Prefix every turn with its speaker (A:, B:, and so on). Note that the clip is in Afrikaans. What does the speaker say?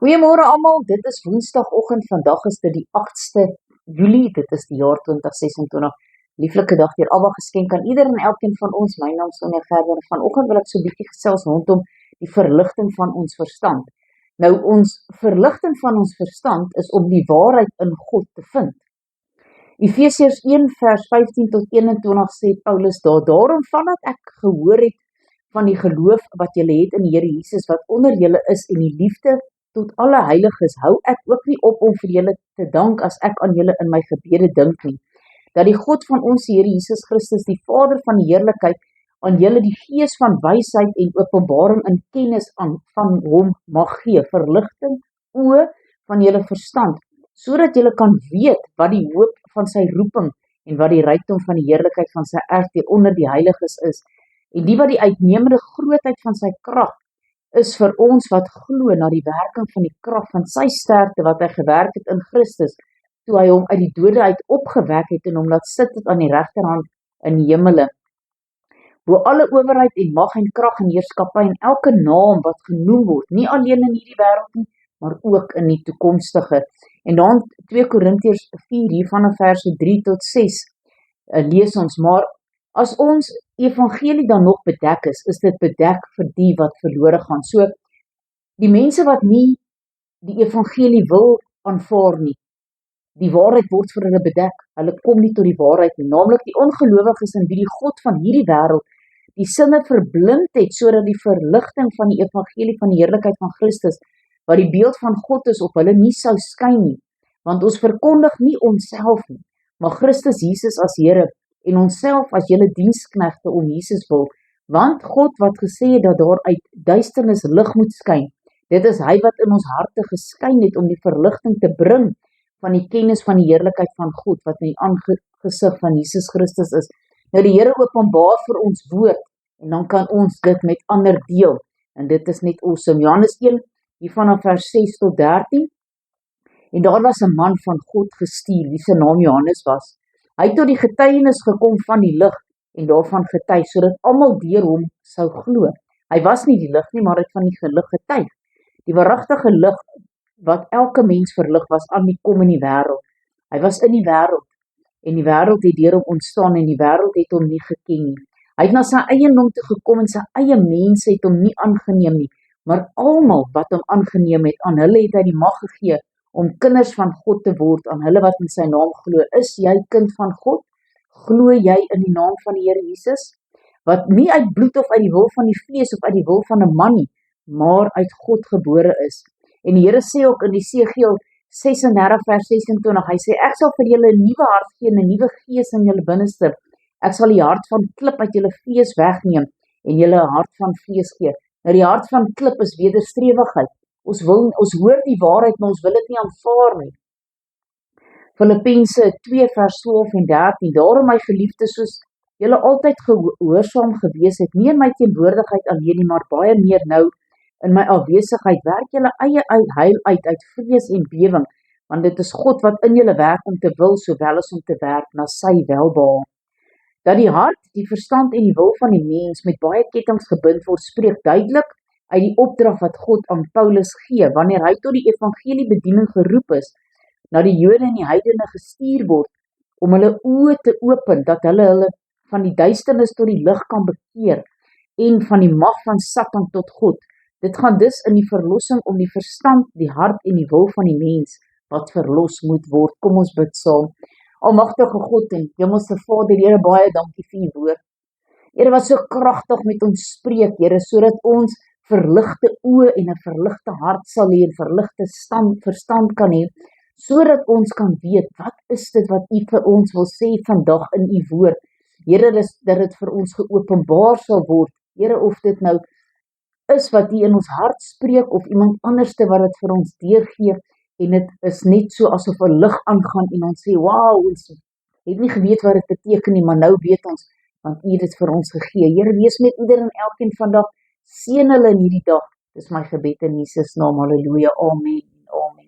A: Goeiemôre almal, dit is Woensdagoggend, vandag is dit die 8ste Julie, dit is die jaar 2026. Lieflike dag deur Abba geskenk aan ieder en elkeen van ons. My naam is Sonja Gerber. Vanoggend wil ek so 'n bietjie gesels rondom die verligting van ons verstand. Nou, ons verligting van ons verstand is om die waarheid in God te vind. Efesiërs 1 vers 15 tot 21 sê Paulus daar, daarom vandat ek gehoor het van die geloof wat julle het in die Here Jesus, wat onder julle is en die liefde tot alle heiliges, hou ek ook nie op om vir julle te dank as ek aan julle in my gebede dink nie, dat die God van ons Here Jesus Christus, die Vader van die heerlikheid, aan julle die gees van wysheid en openbaring in kennis van hom mag gee, verligting, oë van julle verstand, sodat julle kan weet wat die hoop van sy roeping en wat die rykdom van die heerlikheid van sy erf onder die heiliges is, en die wat die uitnemende grootheid van sy krag is vir ons wat glo na die werking van die krag van sy sterkte wat hy gewerk het in Christus, toe hy hom uit die dode uit opgewek het en hom laat sit het aan die regterhand in die hemele, wo alle owerheid en mag en krag en heerskappy en elke naam wat genoem word, nie alleen in hierdie wêreld nie, maar ook in die toekomstige. En dan 2 Korintiërs 4 hiervan in verse 3 tot 6 lees ons, maar as ons evangelie dan nog bedek is dit bedek vir die wat verlore gaan. So, die mense wat nie die evangelie wil aanvaar nie, die waarheid word vir hulle bedek, hulle kom nie tot die waarheid nie, naamlik die ongelowiges in wie die God van hierdie wêreld die sinne verblind het, sodat die verligting van die evangelie van die heerlikheid van Christus, wat die beeld van God is, op hulle nie sou skyn nie, want ons verkondig nie onsself nie, maar Christus Jesus as Here, en onsself as julle diensknegte om Jesus wil, want God wat gesê het dat daar uit duisternis lig moet skyn, dit is hy wat in ons harte geskyn het om die verligting te bring van die kennis van die heerlikheid van God, wat in die aangesig van Jesus Christus is. Nou die Here openbaar vir ons woord, en dan kan ons dit met ander deel, en dit is net awesome. Johannes 1, hiervan vers 6 tot 13, en daar was 'n man van God gestuur, wie sy naam Johannes was. Hy het tot die getuienis gekom van die lig en daarvan getuig, sodat almal deur hom sou glo. Hy was nie die lig nie, maar hy het van die lig getuig. Die waaragtige lig wat elke mens verlig was aan die kom in die wêreld. Hy was in die wêreld en die wêreld het deur hom ontstaan en die wêreld het hom nie geken nie. Hy het na sy eiendom toe gekom en sy eie mense het hom nie aangeneem nie, maar almal wat hom aangeneem het, aan hulle het hy die mag gegee om kinders van God te word, aan hulle wat in sy naam glo. Is jy kind van God? Glo jy in die naam van die Here Jesus? Wat nie uit bloed of uit die wil van die vlees of uit die wil van 'n man nie, maar uit God gebore is. En die Here sê ook in Esegiel 36 vers 26, hy sê, ek sal vir julle 'n nuwe hart gee en 'n nuwe gees in julle binneste. Ek sal die hart van klip uit julle vlees wegneem en julle 'n hart van vlees gee. Nou die hart van klip is wederstrewigheid. Ons hoor die waarheid, maar ons wil dit nie aanvaar nie. Filippense 2 vers 12 en 13, daarom my geliefdes, soos julle altyd gehoorsaam gewees het, nie in my teenwoordigheid alleen nie, maar baie meer nou in my afwesigheid, werk julle eie heil uit vrees en bewing, want dit is God wat in julle werk om te wil, sowel as om te werk na sy welbehae. Dat die hart, die verstand en die wil van die mens met baie kettinge gebind word, spreek duidelik uit die opdrag wat God aan Paulus gee, wanneer hy tot die evangeliebediening geroep is, na die Jode en die heidene gestuur word, om hulle oë te open, dat hulle van die duisternis tot die lig kan bekeer, en van die mag van Satan tot God. Dit gaan dus in die verlossing om die verstand, die hart en die wil van die mens, wat verlos moet word. Kom ons bid saam. Almagtige God en Hemelse Vader, Here, baie dankie vir u woord. Here, wat so kragtig met ons spreek, Here, sodat ons verligte oë en 'n verligte hart sal hê en verligte verstand kan hê, sodat ons kan weet, wat is dit wat u vir ons wil sê vandag in u woord. Here, dat dit vir ons geopenbaar sal word. Here, of dit nou is wat u in ons hart spreek, of iemand anderste wat dit vir ons deurgee, en dit is net so asof 'n lig aangaan, en ons sê, wow, ons het nie geweet wat dit beteken nie, maar nou weet ons, want u het dit vir ons gegee. Here, wees met ieder en elkeen vandag, seën hulle in hierdie dag. Dis my gebed in Jesus naam, halleluja, amen, amen.